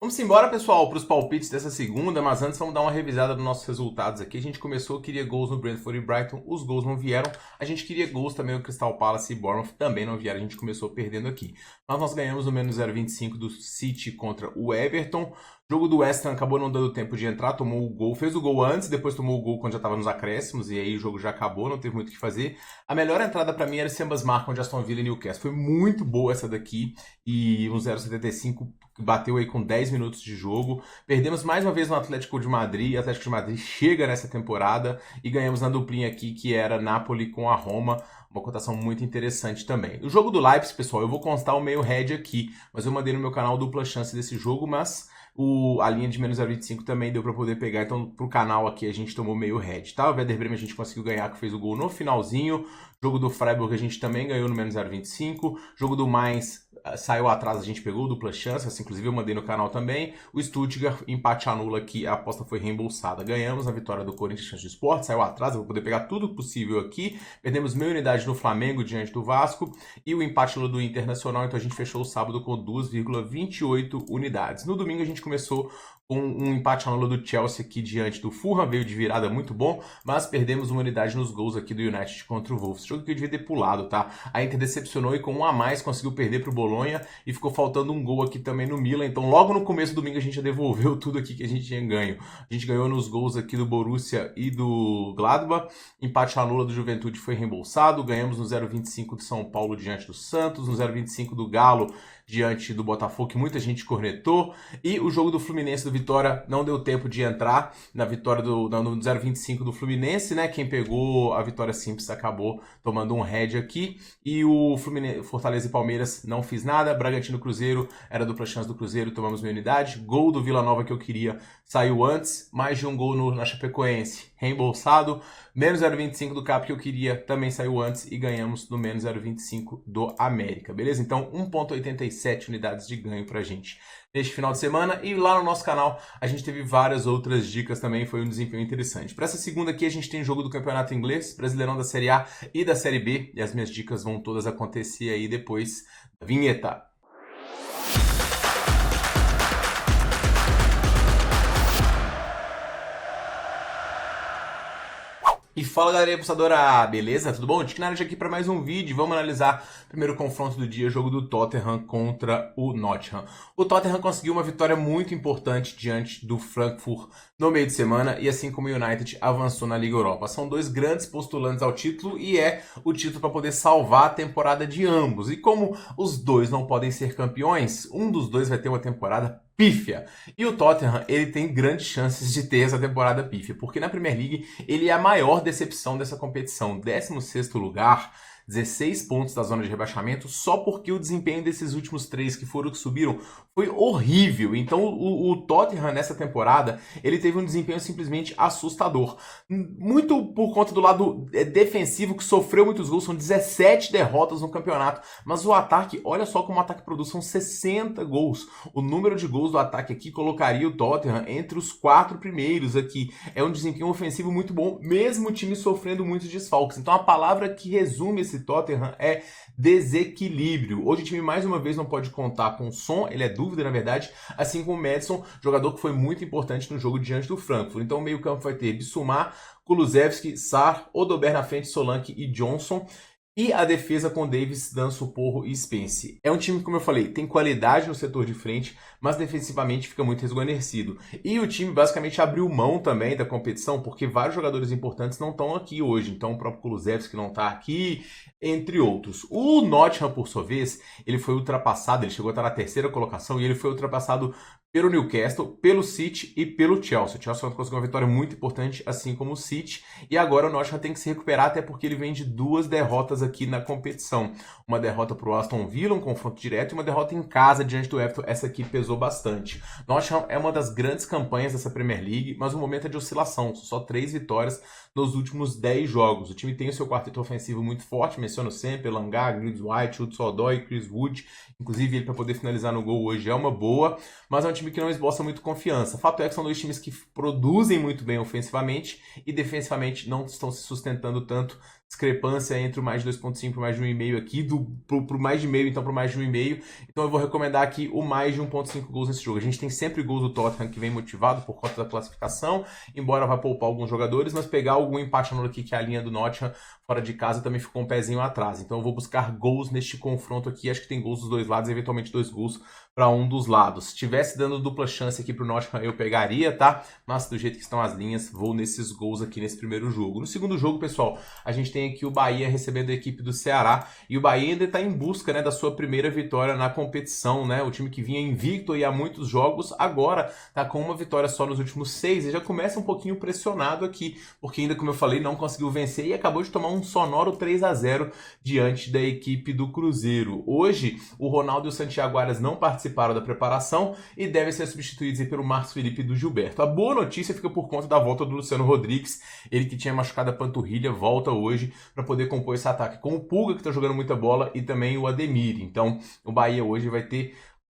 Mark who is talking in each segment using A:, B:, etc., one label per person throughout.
A: Vamos embora, pessoal, para os palpites dessa segunda, mas antes vamos dar uma revisada nos nossos resultados aqui. A gente começou, queria gols no Brentford e Brighton, os gols não vieram. A gente queria gols também no Crystal Palace e Bournemouth, também não vieram, a gente começou perdendo aqui. Mas nós ganhamos no menos 0,25 do City contra o Everton. O jogo do West Ham acabou não dando tempo de entrar, tomou o gol, fez o gol antes, depois tomou o gol quando já estava nos acréscimos, e aí o jogo já acabou, não teve muito o que fazer. A melhor entrada para mim era esse ambas marcam de Aston Villa e Newcastle. Foi muito boa essa daqui, e um 0,75 bateu aí com 10 minutos de jogo. Perdemos mais uma vez no Atlético de Madrid. O Atlético de Madrid chega nessa temporada e ganhamos na duplinha aqui, que era Napoli com a Roma. Uma cotação muito interessante também. O jogo do Leipzig, pessoal, eu vou constar o meio head aqui, mas eu mandei no meu canal dupla chance desse jogo, mas a linha de menos 0,25 também deu para poder pegar, então pro canal aqui a gente tomou meio head, tá? O Werder Bremen a gente conseguiu ganhar, que fez o gol no finalzinho. Jogo do Freiburg a gente também ganhou no menos 0,25. Jogo do Mainz saiu atrás, a gente pegou dupla chance, assim, inclusive eu mandei no canal também. O Stuttgart, empate anula aqui, a aposta foi reembolsada. Ganhamos a vitória do Corinthians Chance de Sport, saiu atrás, eu vou poder pegar tudo possível aqui. Perdemos meia unidade no Flamengo diante do Vasco e o empate anula do Internacional, então a gente fechou o sábado com 2,28 unidades. No domingo a gente começou com um empate anula do Chelsea aqui diante do Fulham, veio de virada muito bom, mas perdemos uma unidade nos gols aqui do United contra o Wolves. Jogo que eu devia ter pulado, tá? A Inter decepcionou e com um a mais conseguiu perder pro Bolonha e ficou faltando um gol aqui também no Milan, então logo no começo do domingo a gente já devolveu tudo aqui que a gente tinha ganho. A gente ganhou nos gols aqui do Borussia e do Gladbach, empate anula do Juventude foi reembolsado, ganhamos no 0,25 do São Paulo diante do Santos, no 0,25 do Galo diante do Botafogo, que muita gente cornetou, e o jogo do Fluminense do Vitória não deu tempo de entrar na vitória no 0,25 do Fluminense, né? Quem pegou a vitória simples acabou tomando um head aqui, e o Fluminense, Fortaleza e Palmeiras não fiz nada. Bragantino Cruzeiro era dupla chance do Cruzeiro, tomamos meia unidade. Gol do Vila Nova que eu queria saiu antes, mais de um gol na Chapecoense reembolsado. Menos 0,25 do Cap que eu queria também saiu antes e ganhamos no menos 0,25 do América, beleza? Então 1,87 unidades de ganho pra gente neste final de semana. E lá no nosso canal a gente teve várias outras dicas também, foi um desempenho interessante. Para essa segunda aqui a gente tem jogo do Campeonato Inglês, Brasileirão da Série A e da Série B, e as minhas dicas vão todas acontecer aí depois da vinheta. E fala, galera apostadora, beleza? Tudo bom? Tiquinardi aqui para mais um vídeo. Vamos analisar o primeiro confronto do dia, jogo do Tottenham contra o Nottingham. O Tottenham conseguiu uma vitória muito importante diante do Frankfurt no meio de semana e assim como o United avançou na Liga Europa. São dois grandes postulantes ao título e é o título para poder salvar a temporada de ambos. E como os dois não podem ser campeões, um dos dois vai ter uma temporada pífia. E o Tottenham, ele tem grandes chances de ter essa temporada pífia, porque na Premier League ele é a maior decepção dessa competição. 16º lugar, 16 pontos da zona de rebaixamento, só porque o desempenho desses últimos três que foram que subiram foi horrível. Então o Tottenham nessa temporada, ele teve um desempenho simplesmente assustador. Muito por conta do lado defensivo, que sofreu muitos gols, são 17 derrotas no campeonato. Mas o ataque, olha só como o ataque produz, são 60 gols. O número de gols do ataque aqui colocaria o Tottenham entre os 4 primeiros aqui. É um desempenho ofensivo muito bom, mesmo o time sofrendo muitos desfalques. Então a palavra que resume esse Tottenham é desequilíbrio. Hoje o time mais uma vez não pode contar com o Son, ele é dúvida na verdade, assim como o Maddison, jogador que foi muito importante no jogo diante do Frankfurt. Então o meio campo vai ter Bissouma, Kulusevski, Sarr, Odobert na frente, Solanke e Johnson. E a defesa com Davis, Danso, Porro e Spence. É um time que, como eu falei, tem qualidade no setor de frente, mas defensivamente fica muito resguarnecido. E o time basicamente abriu mão também da competição, porque vários jogadores importantes não estão aqui hoje. Então o próprio Kulusevski não está aqui, entre outros. O Nottingham, por sua vez, ele foi ultrapassado, ele chegou a estar na terceira colocação e ele foi ultrapassado pelo Newcastle, pelo City e pelo Chelsea. O Chelsea conseguiu uma vitória muito importante, assim como o City. E agora o Nottingham tem que se recuperar, até porque ele vem de 2 derrotas aqui na competição. Uma derrota para o Aston Villa, um confronto direto, e uma derrota em casa diante do Everton. Essa aqui pesou bastante. Nottingham é uma das grandes campanhas dessa Premier League, mas o momento é de oscilação. São só 3 vitórias nos últimos 10 jogos. O time tem o seu quarteto ofensivo muito forte, menciono sempre, Langar, Gibbs White, Hudson-Odoi, Chris Wood. Inclusive ele para poder finalizar no gol hoje é uma boa, mas é um time que não esboça muito confiança. Fato é que são dois times que produzem muito bem ofensivamente e defensivamente não estão se sustentando tanto, discrepância entre o mais de 2.5 para o mais de 1,5 aqui, pro mais de meio, então pro mais de 1,5. Então eu vou recomendar aqui o mais de 1.5 gols nesse jogo. A gente tem sempre gols do Tottenham que vem motivado por conta da classificação, embora vá poupar alguns jogadores, mas pegar algum empate anula aqui, que é a linha do Nottingham fora de casa, também ficou um pezinho atrás. Então eu vou buscar gols neste confronto aqui, acho que tem gols dos dois lados, eventualmente 2 gols para um dos lados. Se tivesse dando dupla chance aqui pro Nottingham, eu pegaria, tá? Mas do jeito que estão as linhas, vou nesses gols aqui nesse primeiro jogo. No segundo jogo, pessoal, a gente tem aqui o Bahia recebendo a equipe do Ceará, e o Bahia ainda está em busca, né, da sua primeira vitória na competição, né? O time que vinha invicto aí há muitos jogos, agora tá com uma vitória só nos últimos 6 e já começa um pouquinho pressionado aqui, porque ainda, como eu falei, não conseguiu vencer e acabou de tomar um sonoro 3-0 diante da equipe do Cruzeiro. Hoje, o Ronaldo e o Santiago Arias não participaram da preparação e devem ser substituídos pelo Marcos Felipe e do Gilberto. A boa notícia fica por conta da volta do Luciano Rodrigues, ele que tinha machucado a panturrilha, volta hoje para poder compor esse ataque com o Pulga, que está jogando muita bola, e também o Ademir. Então, o Bahia hoje vai ter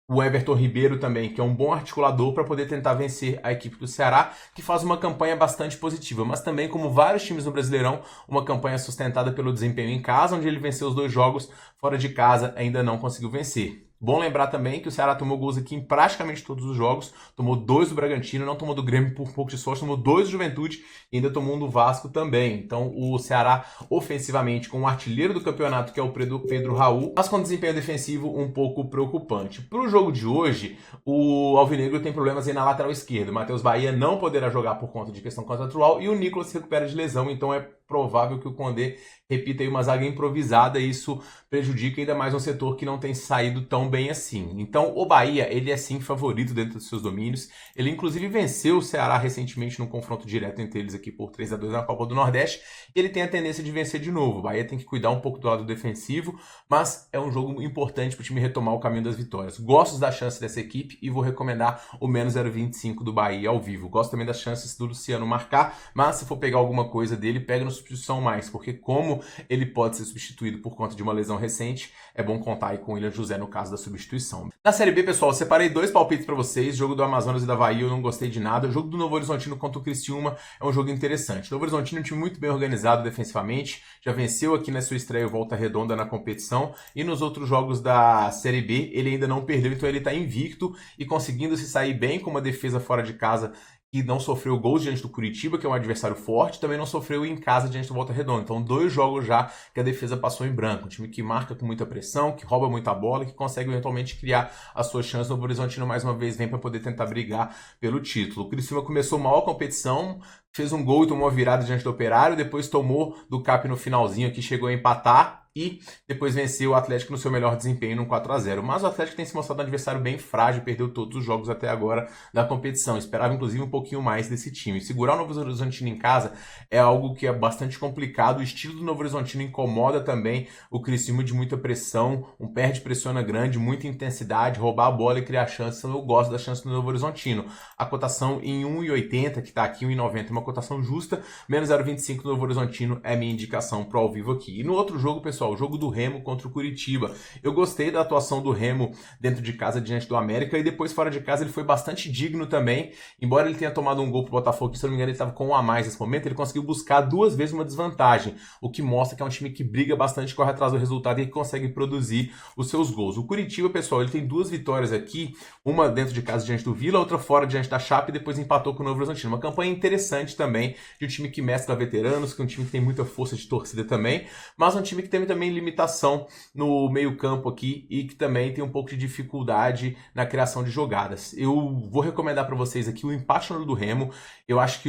A: o Everton Ribeiro também, que é um bom articulador para poder tentar vencer a equipe do Ceará, que faz uma campanha bastante positiva, mas também, como vários times no Brasileirão, uma campanha sustentada pelo desempenho em casa, onde ele venceu os 2 jogos, fora de casa ainda não conseguiu vencer. Bom lembrar também que o Ceará tomou gols aqui em praticamente todos os jogos, tomou 2 do Bragantino, não tomou do Grêmio por pouco de sorte, tomou 2 do Juventude e ainda tomou um do Vasco também. Então o Ceará ofensivamente com o artilheiro do campeonato, que é o Pedro Raul, mas com desempenho defensivo um pouco preocupante. Para o jogo de hoje, o Alvinegro tem problemas aí na lateral esquerda. O Matheus Bahia não poderá jogar por conta de questão contratual e o Nicolas se recupera de lesão, então é provável que o Condé repita aí uma zaga improvisada e isso prejudica ainda mais um setor que não tem saído tão bem assim. Então o Bahia, ele é sim favorito dentro dos seus domínios, ele inclusive venceu o Ceará recentemente num confronto direto entre eles aqui por 3-2 na Copa do Nordeste, e ele tem a tendência de vencer de novo. O Bahia tem que cuidar um pouco do lado defensivo, mas é um jogo importante para o time retomar o caminho das vitórias. Gosto da chance dessa equipe e vou recomendar o menos 0,25 do Bahia ao vivo. Gosto também das chances do Luciano marcar, mas se for pegar alguma coisa dele, pega no substituição mais, porque como ele pode ser substituído por conta de uma lesão recente, é bom contar aí com o William José no caso da substituição. Na Série B, pessoal, eu separei 2 palpites para vocês. Jogo do Amazonas e da Bahia, eu não gostei de nada. O jogo do Novo Horizontino contra o Criciúma é um jogo interessante. O Novo Horizontino é um time muito bem organizado defensivamente, já venceu aqui na sua estreia Volta Redonda na competição, e nos outros jogos da Série B ele ainda não perdeu, então ele está invicto e conseguindo se sair bem com uma defesa fora de casa que não sofreu gols diante do Curitiba, que é um adversário forte, também não sofreu em casa diante do Volta Redonda. Então, 2 jogos já que a defesa passou em branco. Um time que marca com muita pressão, que rouba muita bola, que consegue eventualmente criar as suas chances. O Novo Horizontino, mais uma vez, vem para poder tentar brigar pelo título. O Criciúma começou mal a competição, fez um gol e tomou uma virada diante do Operário, depois tomou do Cap no finalzinho, que chegou a empatar, e depois venceu o Atlético no seu melhor desempenho, num 4-0. Mas o Atlético tem se mostrado um adversário bem frágil, perdeu todos os jogos até agora da competição. Esperava, inclusive, um pouquinho mais desse time. Segurar o Novo Horizontino em casa é algo que é bastante complicado. O estilo do Novo Horizontino incomoda também o Criciúma, de muita pressão, um perde-pressiona grande, muita intensidade, roubar a bola e criar chances. Então eu gosto da chance do Novo Horizontino. A cotação em 1,80, que está aqui 1,90, é uma cotação justa. Menos 0,25 do Novo Horizontino é minha indicação para o ao vivo aqui. E no outro jogo, pessoal, o jogo do Remo contra o Curitiba. Eu gostei da atuação do Remo dentro de casa diante do América, e depois fora de casa ele foi bastante digno também. Embora ele tenha tomado um gol pro Botafogo, que se eu não me engano ele estava com 1 a mais nesse momento, ele conseguiu buscar 2 vezes uma desvantagem, o que mostra que é um time que briga bastante, corre atrás do resultado e que consegue produzir os seus gols. O Curitiba, pessoal, ele tem 2 vitórias aqui, uma dentro de casa diante do Vila, outra fora diante da Chape, e depois empatou com o Novo Horizontino. Uma campanha interessante também, de um time que mescla veteranos, que é um time que tem muita força de torcida também, mas um time que tem também limitação no meio-campo aqui e que também tem um pouco de dificuldade na criação de jogadas. Eu vou recomendar para vocês aqui o empate no do Remo. Eu acho que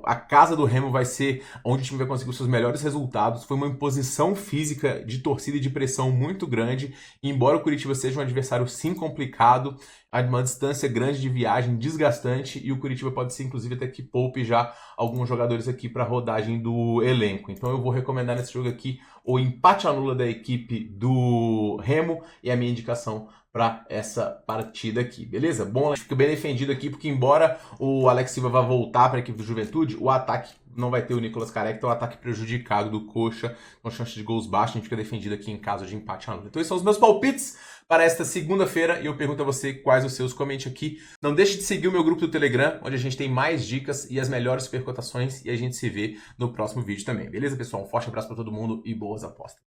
A: a casa do Remo vai ser onde o time vai conseguir os seus melhores resultados. Foi uma imposição física de torcida e de pressão muito grande. E embora o Curitiba seja um adversário sim complicado, a uma distância grande de viagem, desgastante, e o Curitiba pode ser, inclusive, até que poupe já alguns jogadores aqui para a rodagem do elenco. Então eu vou recomendar nesse jogo aqui o empate anula da equipe do Remo, e a minha indicação para essa partida aqui, beleza? Bom, a gente fica bem defendido aqui, porque embora o Alex Silva vá voltar para a equipe do Juventude, o ataque não vai ter o Nicolas Careca, então o ataque prejudicado do Coxa, com chance de gols baixos, a gente fica defendido aqui em caso de empate na luta. Então esses são os meus palpites para esta segunda-feira e eu pergunto a você quais os seus, comente aqui. Não deixe de seguir o meu grupo do Telegram, onde a gente tem mais dicas e as melhores supercotações e a gente se vê no próximo vídeo também, beleza, pessoal? Um forte abraço para todo mundo e boas apostas.